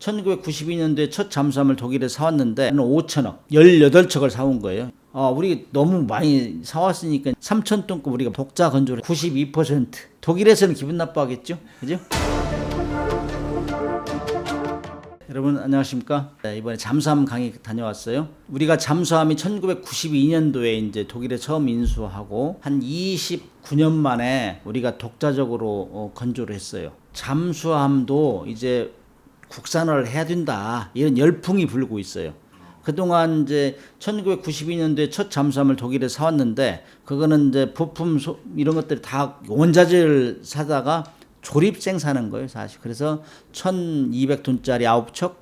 1992년도에 첫 잠수함을 독일에 사왔는데 5천억, 18척을 사온 거예요. 우리 너무 많이 사왔으니까 3,000톤급 우리가 독자 건조를 92%. 독일에서는 기분 나빠하겠죠? 그죠? 여러분 안녕하십니까? 네, 이번에 잠수함 강의 다녀왔어요. 우리가 잠수함이 1992년도에 이제 독일에 처음 인수하고 한 29년 만에 우리가 독자적으로 건조를 했어요. 잠수함도 이제 국산화를 해야 된다, 이런 열풍이 불고 있어요. 그동안 이제 1992년도에 첫 잠수함을 독일에 사왔는데, 그거는 이제 부품 이런 것들이 다 원자재를 사다가 조립 생산한 거예요, 사실. 그래서 1200톤짜리 9척,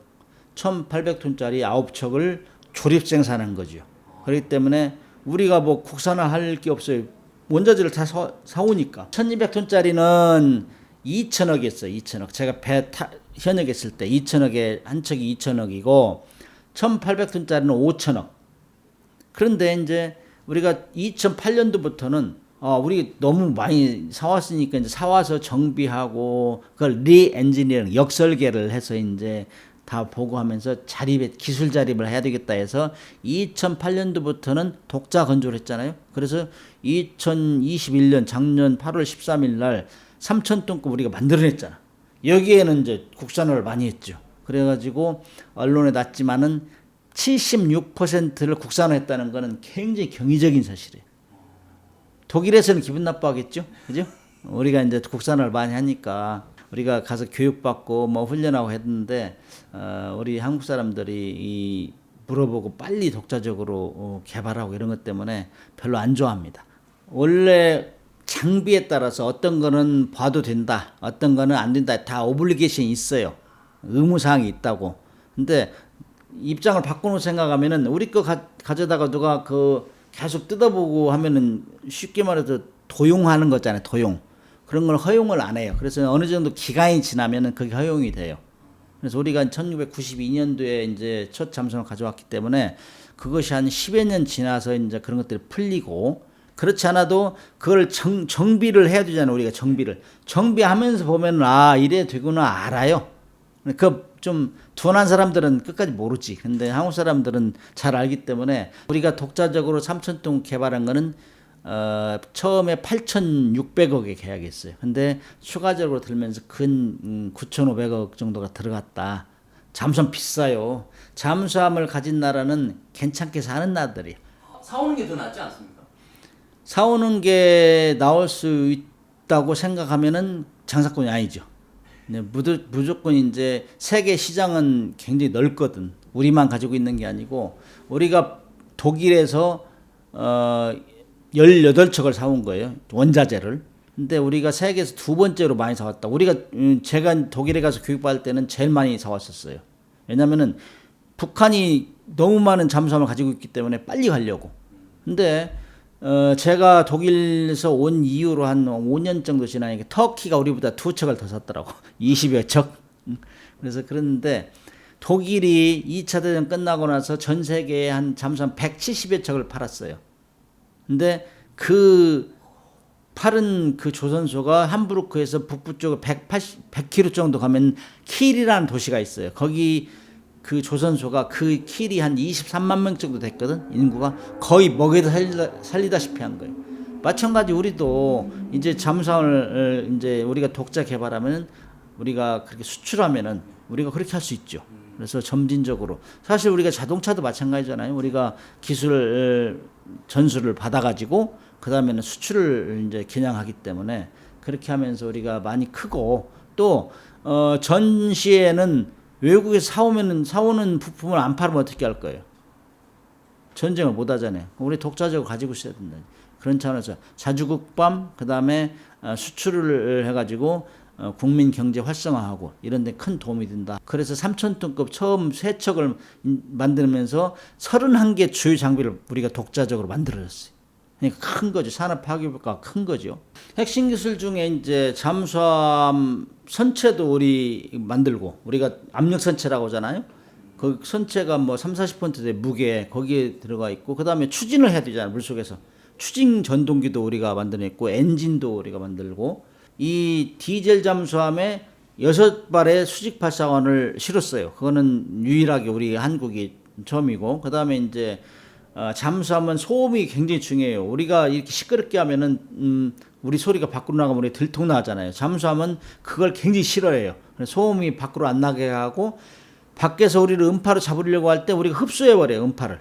1800톤짜리 9척을 조립 생산한 거죠. 그렇기 때문에 우리가 뭐 국산화 할 게 없어요. 원자재를 다 사오니까. 1200톤짜리는 2천억이었어요, 2천억. 제가 배 현역했을 때 2천억에 한 척이 2천억이고, 1800톤짜리는 5천억. 그런데 이제 우리가 2008년도부터는 우리 너무 많이 사왔으니까 이제 사와서 정비하고 그걸 리엔지니어링, 역설계를 해서 이제 다 보고하면서 기술 자립을 해야 되겠다 해서 2008년도부터는 독자 건조를 했잖아요. 그래서 2021년 작년 8월 13일 날 3,000톤급 우리가 만들어냈잖아. 여기에는 이제 국산화를 많이 했죠. 그래가지고 언론에 났지만은 76%를 국산화했다는 거는 굉장히 경이적인 사실이에요. 독일에서는 기분 나빠하겠죠, 그죠? 우리가 이제 국산화를 많이 하니까 우리가 가서 교육받고 뭐 훈련하고 했는데 우리 한국 사람들이 물어보고 빨리 독자적으로 개발하고 이런 것 때문에 별로 안 좋아합니다. 원래 장비에 따라서 어떤 거는 봐도 된다, 어떤 거는 안 된다, 다 오블리게이션이 있어요. 의무사항이 있다고. 근데 입장을 바꾸는 생각하면은 우리 거 가져다가 누가 계속 뜯어보고 하면은 쉽게 말해서 도용하는 거잖아요, 도용. 그런 걸 허용을 안 해요. 그래서 어느 정도 기간이 지나면은 그게 허용이 돼요. 그래서 우리가 1992년도에 이제 첫 잠수함을 가져왔기 때문에 그것이 한 10여 년 지나서 이제 그런 것들이 풀리고, 그렇지 않아도 그걸 정비를 해야 되잖아요. 우리가 정비하면서 보면 이래 되구나 알아요. 좀 둔한 사람들은 끝까지 모르지. 근데 한국 사람들은 잘 알기 때문에 우리가 독자적으로 3,000톤 개발한 거는 처음에 8,600억에 계약했어요. 근데 추가적으로 들면서 근 9,500억 정도가 들어갔다. 잠수함 비싸요. 잠수함을 가진 나라는 괜찮게 사는 나라들이에요. 사오는 게 더 낫지 않습니까? 사오는 게 나올 수 있다고 생각하면은 장사꾼이 아니죠. 네, 무조건 이제 세계 시장은 굉장히 넓거든. 우리만 가지고 있는 게 아니고, 우리가 독일에서 18척을 사온 거예요, 원자재를. 근데 우리가 세계에서 두 번째로 많이 사왔다. 제가 독일에 가서 교육받을 때는 제일 많이 사왔었어요. 왜냐면은 북한이 너무 많은 잠수함을 가지고 있기 때문에 빨리 가려고. 근데 제가 독일에서 온 이후로 한 5년 정도 지나니까 터키가 우리보다 2척을 더 샀더라고. 20여 척. 그래서 그런데 독일이 2차 대전 끝나고 나서 전 세계에 한 잠수함 170여 척을 팔았어요. 근데 팔은 그 조선소가 함부르크에서 북부 쪽으로 100km 정도 가면 킬이라는 도시가 있어요. 거기 그 조선소가 그 킬이 한 23만 명 정도 됐거든, 인구가. 거의 먹여도 살리다시피 한 거예요. 마찬가지 우리도 이제 잠수함을 이제 우리가 독자 개발하면, 우리가 그렇게 수출하면은 우리가 그렇게 할 수 있죠. 그래서 점진적으로. 사실 우리가 자동차도 마찬가지잖아요. 우리가 기술 전수를 받아가지고 그 다음에는 수출을 이제 겨냥하기 때문에 그렇게 하면서 우리가 많이 크고, 또 전시에는 외국에서 사오는 부품을 안 팔으면 어떻게 할 거예요? 전쟁을 못 하잖아요. 우리 독자적으로 가지고 있어야 된다. 그런 차원에서 자주국방, 그 다음에 수출을 해가지고 국민 경제 활성화하고 이런 데 큰 도움이 된다. 그래서 3,000톤급 처음 3척을 만들면서 31개 주요 장비를 우리가 독자적으로 만들어졌어요. 그러니까 큰 거죠. 산업 파괴효과가 큰 거죠. 핵심 기술 중에 이제 잠수함 선체도 우리 만들고, 우리가 압력 선체라고 하잖아요. 그 선체가 뭐 30-40%대 무게 거기에 들어가 있고, 그 다음에 추진을 해야 되잖아요, 물속에서. 추진 전동기도 우리가 만들어냈고, 엔진도 우리가 만들고, 이 디젤 잠수함의 6발의 수직 발사관을 실었어요. 그거는 유일하게 우리 한국이 처음이고, 그 다음에 이제 잠수함은 소음이 굉장히 중요해요. 우리가 이렇게 시끄럽게 하면은 우리 소리가 밖으로 나가면 우리 들통나잖아요. 잠수함은 그걸 굉장히 싫어해요. 소음이 밖으로 안 나게 하고, 밖에서 우리를 음파로 잡으려고 할 때 우리가 흡수해 버려요, 음파를.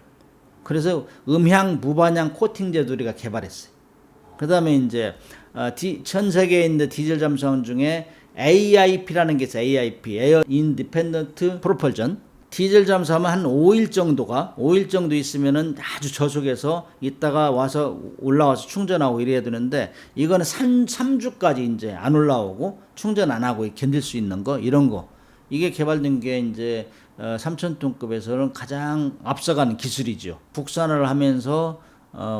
그래서 음향, 무반향 코팅제도 우리가 개발했어요. 그 다음에 이제 전 세계에 있는 디젤 잠수함 중에 AIP라는 게 있어요. AIP, Air Independent Propulsion. 디젤 잠수함은 한 5일 정도 있으면은 아주 저속에서 있다가 와서 올라와서 충전하고 이래야 되는데, 이거는 3주까지 이제 안 올라오고 충전 안 하고 견딜 수 있는 거, 이런 거. 이게 개발된 게 이제 3,000톤급에서는 가장 앞서가는 기술이죠. 국산화를 하면서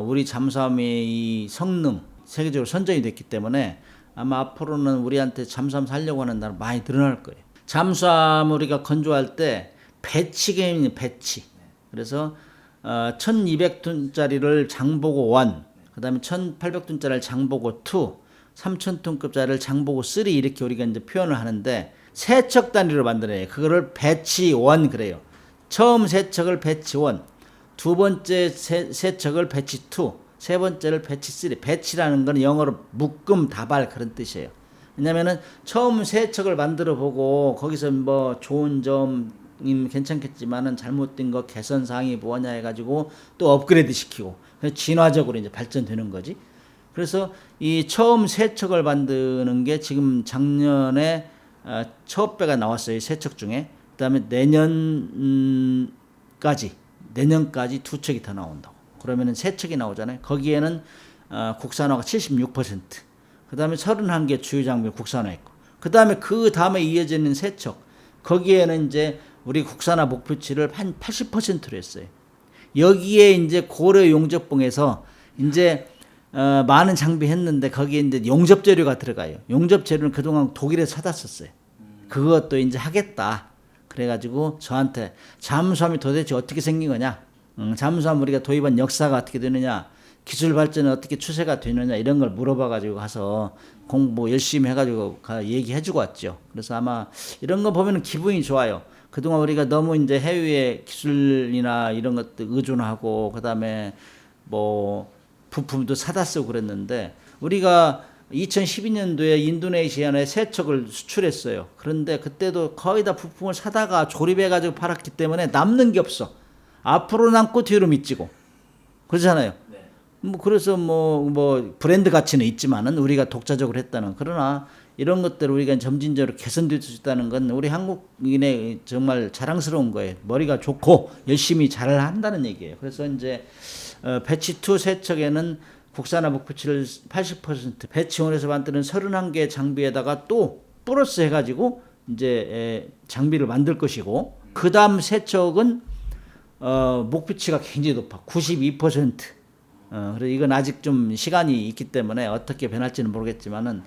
우리 잠수함의 이 성능 세계적으로 선정이 됐기 때문에 아마 앞으로는 우리한테 잠수함 살려고 하는 나라 많이 늘어날 거예요. 잠수함 우리가 건조할 때 배치 개념이 배치. 그래서 1,200톤짜리를 장보고 1, 그다음에 1,800톤짜리를 장보고 2, 3,000톤급짜리를 장보고 3 이렇게 우리가 이제 표현을 하는데, 세척 단위로 만들어요. 그거를 배치 1 그래요. 처음 세척을 배치 1, 두 번째 세척을 배치 2, 세 번째를 배치 3. 배치라는 건 영어로 묶음, 다발 그런 뜻이에요. 왜냐면은 처음 세척을 만들어 보고 거기서 뭐 좋은 점 괜찮겠지만은 잘못된 거 개선 사항이 뭐냐 해가지고 또 업그레이드 시키고, 그래서 진화적으로 이제 발전되는 거지. 그래서 이 처음 세척을 만드는 게 지금 작년에 첫 배가 나왔어요. 세척 중에. 그다음에 내년까지 2척이 더 나온다고. 그러면은 세 척이 나오잖아요. 거기에는 국산화가 76%. 그다음에 31개 주요 장비 국산화했고. 그다음에 이어지는 세 척. 거기에는 이제 우리 국산화 목표치를 한 80%로 했어요. 여기에 이제 고려 용접봉에서 이제 많은 장비 했는데 거기에 이제 용접 재료가 들어가요. 용접 재료는 그동안 독일에서 사다 썼어요. 그것도 이제 하겠다. 그래가지고 저한테 잠수함이 도대체 어떻게 생긴 거냐, 잠수함 우리가 도입한 역사가 어떻게 되느냐, 기술 발전은 어떻게 추세가 되느냐, 이런 걸 물어봐가지고 가서 공부 열심히 해가지고 얘기해주고 왔죠. 그래서 아마 이런 거 보면 기분이 좋아요. 그동안 우리가 너무 이제 해외 기술이나 이런 것들 의존하고, 그 다음에 뭐 부품도 사다 쓰고 그랬는데, 우리가 2012년도에 인도네시아에 세척을 수출했어요. 그런데 그때도 거의 다 부품을 사다가 조립해가지고 팔았기 때문에 남는 게 없어. 앞으로 남고 뒤로 미치고 그렇잖아요. 네. 뭐 그래서 뭐 브랜드 가치는 있지만은 우리가 독자적으로 했다는. 그러나 이런 것들을 우리가 점진적으로 개선될 수 있다는 건 우리 한국인의 정말 자랑스러운 거예요. 머리가 좋고 열심히 잘 한다는 얘기예요. 그래서 이제 배치 2 세척에는 국산화 목표치를 80%, 배치원에서 만드는 31개 장비에다가 또 플러스 해가지고 이제 장비를 만들 것이고, 그 다음 세척은 목표치가 굉장히 높아. 92%. 그래서 이건 아직 좀 시간이 있기 때문에 어떻게 변할지는 모르겠지만은,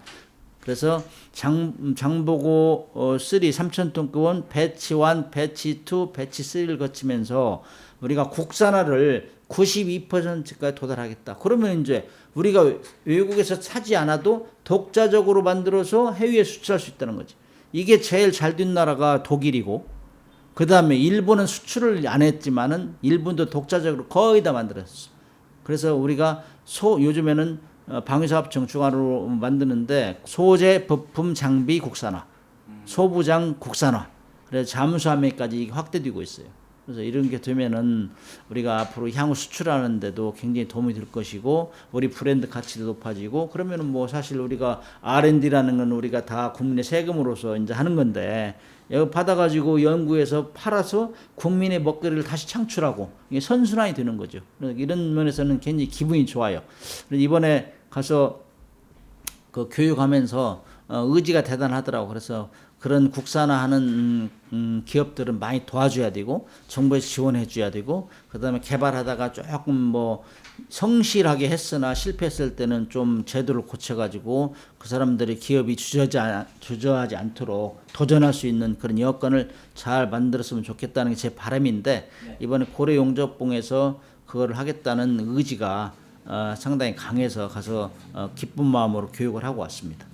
그래서 장보고 3, 3,000톤급은 배치 1, 배치 2, 배치 3를 거치면서 우리가 국산화를 92%까지 도달하겠다. 그러면 이제 우리가 외국에서 사지 않아도 독자적으로 만들어서 해외에 수출할 수 있다는 거지. 이게 제일 잘 된 나라가 독일이고, 그 다음에 일본은 수출을 안 했지만은 일본도 독자적으로 거의 다 만들었어. 그래서 우리가 요즘에는 방위사업청 주관으로 만드는데 소재, 부품, 장비 국산화, 소부장 국산화, 그래서 잠수함에까지 확대되고 있어요. 그래서 이런 게 되면은 우리가 앞으로 향후 수출하는데도 굉장히 도움이 될 것이고, 우리 브랜드 가치도 높아지고, 그러면은 뭐 사실 우리가 R&D라는 건 우리가 다 국민의 세금으로서 이제 하는 건데, 이거 받아가지고 연구해서 팔아서 국민의 먹거리를 다시 창출하고 이게 선순환이 되는 거죠. 이런 면에서는 굉장히 기분이 좋아요. 이번에 가서 그 교육하면서 의지가 대단하더라고. 그래서 그런 국산화하는 기업들은 많이 도와줘야 되고, 정부에서 지원해 줘야 되고, 그 다음에 개발하다가 조금 뭐 성실하게 했으나 실패했을 때는 좀 제도를 고쳐가지고 그 사람들이 기업이 주저하지 않도록 도전할 수 있는 그런 여건을 잘 만들었으면 좋겠다는 게 제 바람인데, 이번에 고려 용접봉에서 그거를 하겠다는 의지가 상당히 강해서 가서 기쁜 마음으로 교육을 하고 왔습니다.